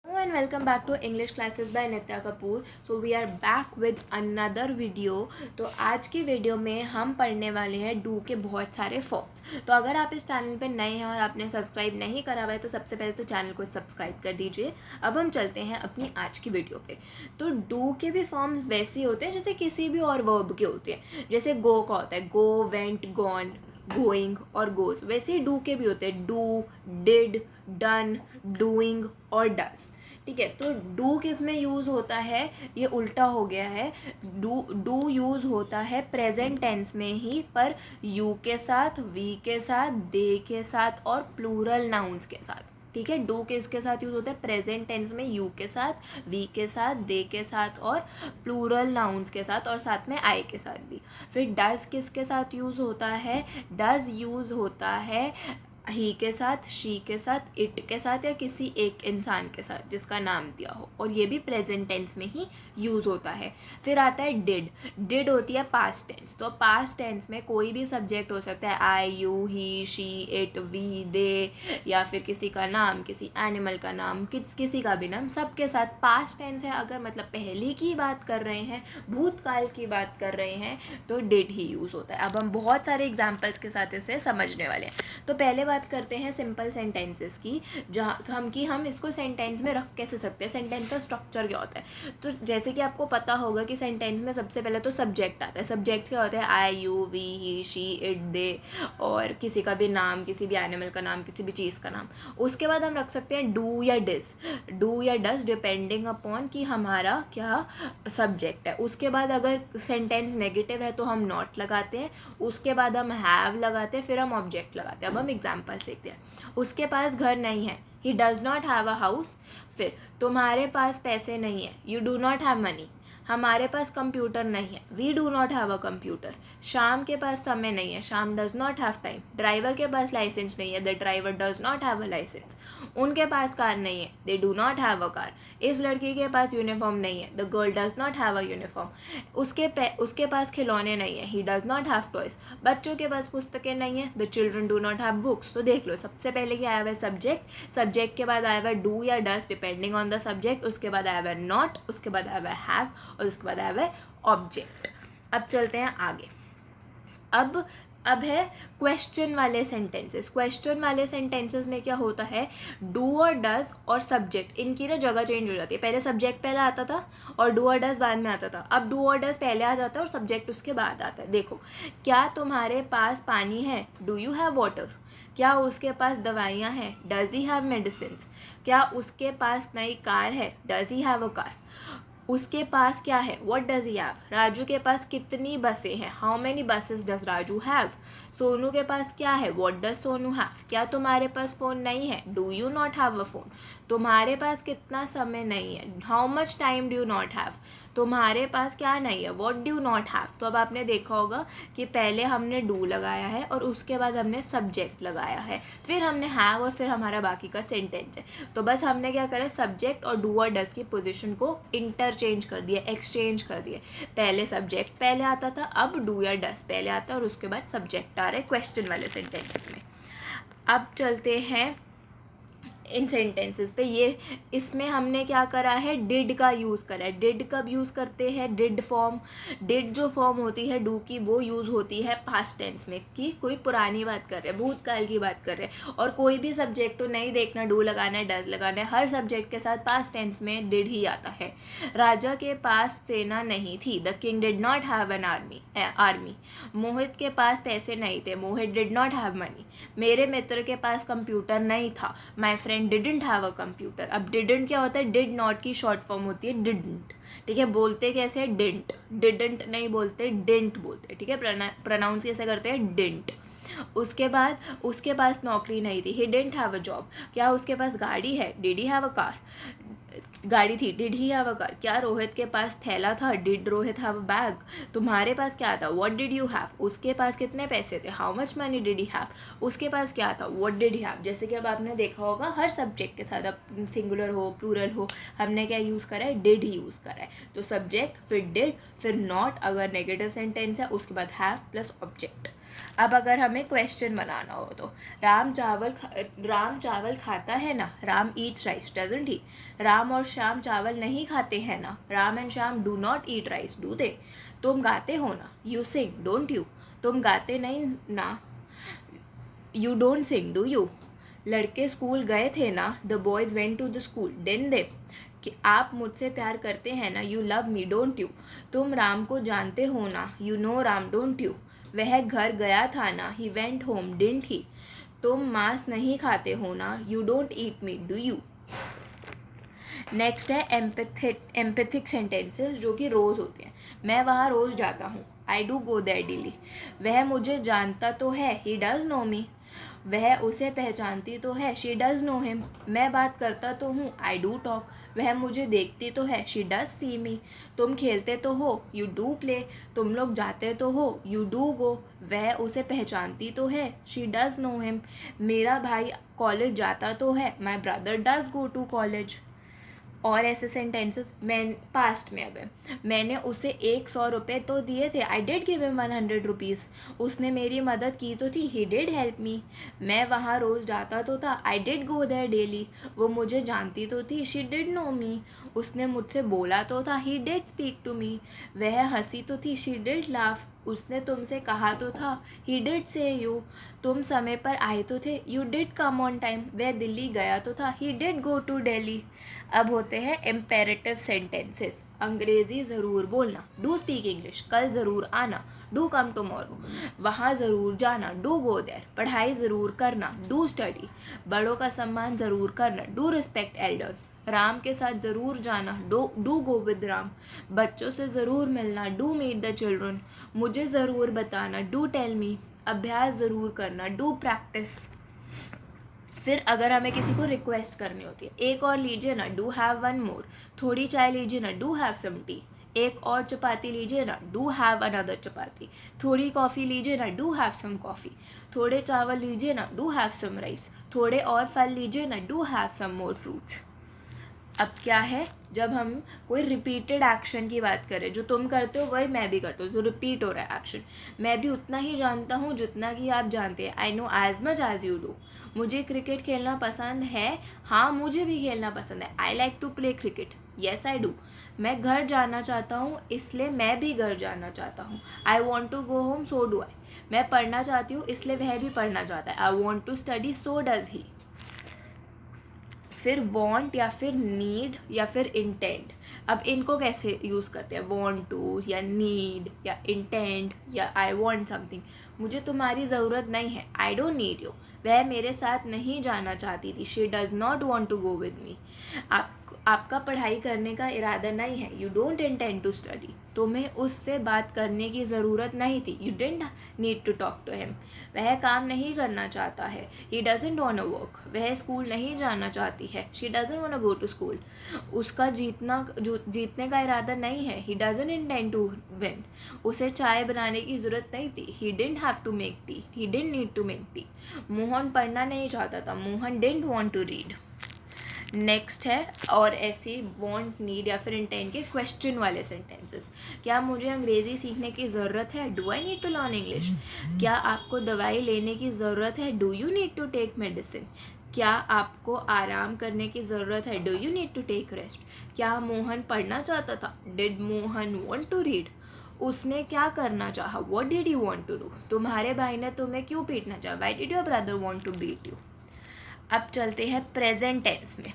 Hello and welcome back to English classes by Nitya Kapoor. So we are back with another video. तो आज की video में हम पढ़ने वाले हैं डू के बहुत सारे फॉर्म्स. तो अगर आप इस चैनल पे नए हैं और आपने सब्सक्राइब नहीं करा हुआ है तो सबसे पहले तो चैनल को सब्सक्राइब कर दीजिए. अब हम चलते हैं अपनी आज की वीडियो पे. तो डू के भी फॉर्म्स वैसे ही होते हैं जैसे किसी भी और वर्ब के होते हैं. जैसे गो का होता है गो, वेंट, गॉन, गोइंग और गोज. वैसे ही डू के भी होते हैं डू, डिड, डन, डूइंग और डज. ठीक है, तो डू किस में यूज़ होता है, ये उल्टा हो गया है. डू यूज़ होता है प्रेजेंट टेंस में ही, पर यू के साथ, वी के साथ, दे के साथ और प्लूरल नाउन्स के साथ. ठीक है, डू किसके साथ यूज़ होता है, प्रेजेंट टेंस में यू के साथ, वी के साथ, दे के साथ और प्लूरल नाउन्स के साथ और साथ में आई के साथ भी. फिर डज किसके साथ यूज़ होता है, डज यूज़ होता है ही के साथ, शी के साथ, इट के साथ या किसी एक इंसान के साथ जिसका नाम दिया हो, और ये भी प्रेजेंट टेंस में ही यूज़ होता है. फिर आता है डिड. डिड होती है पास्ट टेंस. तो पास्ट टेंस में कोई भी सब्जेक्ट हो सकता है, I, you, he, she, it, we, they, या फिर किसी का नाम, किसी एनिमल का नाम, किसी का भी नाम, सबके साथ पास्ट टेंस है. अगर मतलब पहले की बात कर रहे हैं, भूतकाल की बात कर रहे हैं, तो डिड ही यूज़ होता है. अब हम बहुत सारे एग्जाम्पल्स के साथ इसे समझने वाले हैं. तो पहले बात करते हैं सिंपल सेंटेंसेस की, जहाँ हम इसको सेंटेंस में रख कैसे सकते हैं, सेंटेंस का स्ट्रक्चर क्या होता है. तो जैसे कि आपको पता होगा कि सेंटेंस में सबसे पहले तो सब्जेक्ट आता है. सब्जेक्ट क्या होता है, I, you, we, he, she, it, they और किसी का भी नाम, किसी भी एनिमल का नाम, किसी भी चीज़ का नाम. उसके बाद हम रख सकते हैं डू या डिस, डू या डस डिपेंडिंग अपॉन कि हमारा क्या सब्जेक्ट है. उसके बाद अगर सेंटेंस नेगेटिव है तो हम नॉट लगाते हैं. उसके बाद हम हैव लगाते हैं, फिर हम ऑब्जेक्ट लगाते हैं. अब हम एग्जाम्पल देखते हैं. उसके पास घर नहीं है, he does not have a house. फिर तुम्हारे पास पैसे नहीं है, you do not have money. हमारे पास कंप्यूटर नहीं है, we do not have a computer. Sham के पास समय नहीं है, Sham does not have time. Driver के पास लाइसेंस नहीं है, the driver does not have a licence. उनके पास कार नहीं है, they do not have a car. इस लड़की के पास यूनिफॉर्म नहीं है, the girl does not have a uniform. उसके पास खिलौने नहीं है, he does not have toys. बच्चों के पास पुस्तकें नहीं है, the children do not have books. तो देख लो, सबसे पहले क्या आया हुआ है, सब्जेक्ट. सब्जेक्ट के बाद आया हुआ है डू या डस डिपेंडिंग ऑन द सब्जेक्ट. उसके बाद आया हुआ है नॉट. उसके बाद आया हुआ है हैव और उसके बाद आया हुआ है ऑब्जेक्ट. अब चलते हैं आगे. अब है क्वेश्चन वाले सेंटेंसेस. क्वेश्चन वाले सेंटेंसेस में क्या होता है, डू और डज और सब्जेक्ट, इनकी ना जगह चेंज हो जाती है. पहले सब्जेक्ट पहले आता था और डू और डज बाद में आता था. अब डू और डज पहले आ जाता है और सब्जेक्ट उसके बाद आता है. देखो, क्या तुम्हारे पास पानी है, डू यू हैव वाटर. क्या उसके पास दवाइयाँ हैं, डज ही हैव मेडिसिन. क्या उसके पास नई कार है, does he have a car. उसके पास क्या है, what does he have. Raju के पास कितनी बसें हैं, how many buses does Raju have. Sonu के पास क्या है, व्हाट डज सोनू हैव. क्या तुम्हारे पास फ़ोन नहीं है, do you not have a phone. तुम्हारे पास कितना समय नहीं है, how much time do you not have. तुम्हारे पास क्या नहीं है, व्हाट डू नॉट हैव. तो अब आपने देखा होगा कि पहले हमने डू लगाया है और उसके बाद हमने सब्जेक्ट लगाया है, फिर हमने हैव और फिर हमारा बाकी का सेंटेंस है. तो बस हमने क्या करा, सब्जेक्ट और डू और डज की पोजीशन को इंटरचेंज कर दिया, एक्सचेंज कर दिया. पहले सब्जेक्ट पहले आता था, अब डू या डज पहले आता है और उसके बाद सब्जेक्ट आ रहा है क्वेश्चन वाले सेंटेंसेस में. अब चलते हैं इन सेंटेंसेस पे. ये इसमें हमने क्या करा है, डिड का यूज़ करा है. डिड कब यूज़ करते हैं, डिड फॉर्म. डिड जो फॉर्म होती है डू की, वो यूज़ होती है पास्ट टेंस में, कि कोई पुरानी बात कर रहे हैं, भूतकाल की बात कर रहे हैं. और कोई भी सब्जेक्ट तो नहीं देखना डू लगाना है डज लगाना है, हर सब्जेक्ट के साथ पास्ट टेंस में डिड ही आता है. राजा के पास सेना नहीं थी, the king did not have an army. Mohit के पास पैसे नहीं थे, Mohit did not have money. मेरे मित्र के पास कंप्यूटर नहीं था, my friend didn't have a computer. अब डिडंट क्या होता है, डिड नॉट की शॉर्ट फॉर्म होती है डिडंट. ठीक है, बोलते कैसे, डिंट. डिडंट नहीं बोलते, डिंट बोलते. ठीक है, प्रोनाउंस कैसे करते हैं, डिंट. उसके पास नौकरी नहीं थी, he didn't have a job. क्या उसके पास गाड़ी है, did he have a car. गाड़ी थी, did he have a car. क्या रोहित के पास थैला था, did Rohit have a bag. तुम्हारे पास क्या था, व्हाट डिड यू हैव. उसके पास कितने पैसे थे, how much money did he have. उसके पास क्या था, व्हाट डिड ही हैव. जैसे कि अब आपने देखा होगा हर सब्जेक्ट के साथ, अब सिंगुलर हो प्लूरल हो, हमने क्या यूज़ करा है, डिड ही यूज़ करा है. तो सब्जेक्ट, फिर डिड, फिर नॉट अगर नेगेटिव सेंटेंस है, उसके बाद हैव प्लस ऑब्जेक्ट. अब अगर हमें क्वेश्चन बनाना हो तो राम चावल खाता है ना, राम ईट्स राइस डजंट ही। राम और श्याम चावल नहीं खाते हैं ना, Ram and Shyam do not eat rice do they. तुम गाते हो ना, यू सिंग डोंट यू। तुम गाते नहीं ना, you don't sing do you. लड़के स्कूल गए थे ना, the boys went to the school didn't they. कि आप मुझसे प्यार करते हैं ना, you love me don't you. तुम राम को जानते हो ना, you know Ram don't you. वह घर गया था ना, he went home didn't he. तुम मांस नहीं खाते हो ना, you don't eat meat do you. Next है एम्पैथिक सेंटेंसेस जो कि रोज़ होते हैं। मैं वहाँ रोज़ जाता हूँ, I do go their daily. वह मुझे जानता तो है, ही डज़ नो मी। वह उसे पहचानती तो है, शी डज़ नो हिम। मैं बात करता तो हूँ, आई डू टॉक। वह मुझे देखती तो है, शी डज़ सी मी। तुम खेलते तो हो, यू डू प्ले। तुम लोग जाते तो हो, यू डू गो। वह उसे पहचानती तो है, शी डज़ नो हिम। मेरा भाई कॉलेज जाता तो है, my brother does go to college. और ऐसे सेंटेंसेस मैं पास्ट में अब है, मैंने उसे 100 रुपये तो दिए थे, I did give him 100 rupees. उसने मेरी मदद की तो थी, ही डिड हेल्प मी। मैं वहाँ रोज़ जाता तो था, I did go their daily. वो मुझे जानती तो थी, शी डिड नो मी। उसने मुझसे बोला तो था, he did speak to me. वह हंसी तो थी, शी डिड लाफ। उसने तुमसे कहा तो था, ही डिड से यू। तुम समय पर आए तो थे, you did come on time. वह दिल्ली गया तो था, he did go to Delhi. अब होते हैं इम्पेरेटिव सेंटेंसेस। अंग्रेज़ी ज़रूर बोलना, डू स्पीक इंग्लिश। कल ज़रूर आना, डू कम टुमारो। वहाँ ज़रूर जाना, डू गो देयर। पढ़ाई ज़रूर करना, डू स्टडी। बड़ों का सम्मान ज़रूर करना, डू रिस्पेक्ट एल्डर्स। राम के साथ ज़रूर जाना, डू गो विद राम। बच्चों से ज़रूर मिलना, डू मीट द चिल्ड्रन। मुझे ज़रूर बताना, डू टेल मी। अभ्यास ज़रूर करना, डू प्रैक्टिस। फिर अगर हमें किसी को रिक्वेस्ट करनी होती है, एक और लीजिए ना, डू हैव वन मोर। थोड़ी चाय लीजिए ना, डू हैव सम टी। एक और चपाती लीजिए ना, डू हैव अनदर चपाती। थोड़ी कॉफ़ी लीजिए ना, डू हैव सम कॉफ़ी। थोड़े चावल लीजिए ना, डू हैव सम राइस। थोड़े और फल लीजिए ना, do have some more fruits. अब क्या है, जब हम कोई रिपीटेड एक्शन की बात करें, जो तुम करते हो वही मैं भी करता हूँ, जो रिपीट हो रहा है एक्शन, मैं भी उतना ही जानता हूँ जितना कि आप जानते हैं। I know as much as you do. मुझे क्रिकेट खेलना पसंद है, हाँ मुझे भी खेलना पसंद है। I like to play cricket, yes I do. मैं घर जाना चाहता हूँ, इसलिए मैं भी घर जाना चाहता हूँ। I want to go home, so do I. मैं पढ़ना चाहती हूँ, इसलिए वह भी पढ़ना चाहता है। I want to study, so does he. फिर वांट या फिर नीड या फिर इंटेंट। अब इनको कैसे यूज़ करते हैं, वांट टू या नीड या इंटेंट या आई वांट समथिंग। मुझे तुम्हारी ज़रूरत नहीं है, आई डोंट नीड यू। वह मेरे साथ नहीं जाना चाहती थी, she does not want to go with me. आपका पढ़ाई करने का इरादा नहीं है, you don't intend to study. तुम्हें उससे बात करने की ज़रूरत नहीं थी, you didn't need to talk to him. वह काम नहीं करना चाहता है, he doesn't want to work. वह स्कूल नहीं जाना चाहती है, she doesn't want to go to school. उसका जीतने का इरादा नहीं है, he doesn't intend to win. उसे चाय बनाने की ज़रूरत नहीं थी, he didn't have to make tea, he didn't need to make tea. Mohan पढ़ना नहीं चाहता था, Mohan didn't want to read. Next है और ऐसी वांट, नीड या फिर इंटेंट के क्वेश्चन वाले सेंटेंसेस। क्या मुझे अंग्रेज़ी सीखने की ज़रूरत है, do I need to learn English. क्या आपको दवाई लेने की ज़रूरत है, do you need to take medicine. क्या आपको आराम करने की ज़रूरत है, do you need to take rest. क्या मोहन पढ़ना चाहता था, did Mohan want to read. उसने क्या करना चाहा, what did you want to do. तुम्हारे भाई ने तुम्हें क्यों पीटना चाहा, why did your brother want to beat you. अब चलते हैं प्रेजेंट टेंस में,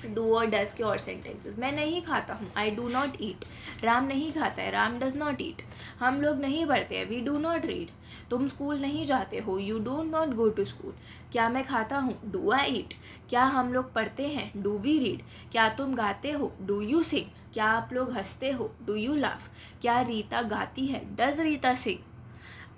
डू और डज के और सेंटेंसेस। मैं नहीं खाता हूँ, I do not eat. Ram नहीं खाता है, राम डज नॉट ईट। हम लोग नहीं पढ़ते हैं, वी डू नॉट रीड। तुम स्कूल नहीं जाते हो, you do not go to school. क्या मैं खाता हूँ, डू आई ईट। क्या हम लोग पढ़ते हैं, डू वी रीड। क्या तुम गाते हो, डू यू सिंग। क्या आप लोग हंसते हो, डू यू लाफ। क्या रीता गाती है, डज रीता सिंग।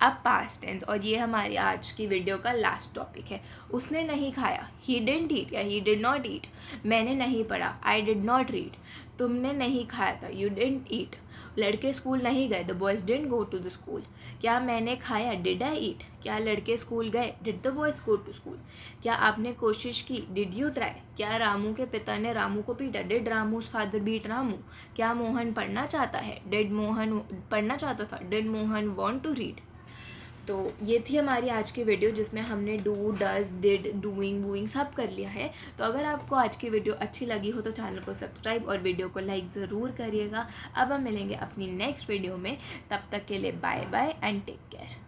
अब पास्ट टेंस, और ये हमारी आज की वीडियो का लास्ट टॉपिक है। उसने नहीं खाया, ही डिडंट ईट या ही डिड नॉट ईट। मैंने नहीं पढ़ा, आई डिड नॉट रीड। तुमने नहीं खाया था, यू डिडंट ईट। लड़के स्कूल नहीं गए, the boys didn't go to the school. क्या मैंने खाया, डिड आई ईट। क्या लड़के स्कूल गए, did the boys go to school. क्या आपने कोशिश की, डिड यू ट्राई। क्या रामू के पिता ने रामू को पीटा, डिड रामूज फादर बीट रामू। क्या मोहन पढ़ना चाहता है, डिड मोहन पढ़ना चाहता था, did Mohan want to read. तो ये थी हमारी आज की वीडियो जिसमें हमने डू, डज, डिड, डूइंग, वूइंग सब कर लिया है। तो अगर आपको आज की वीडियो अच्छी लगी हो तो चैनल को सब्सक्राइब और वीडियो को लाइक ज़रूर करिएगा। अब हम मिलेंगे अपनी नेक्स्ट वीडियो में, तब तक के लिए bye bye and take care.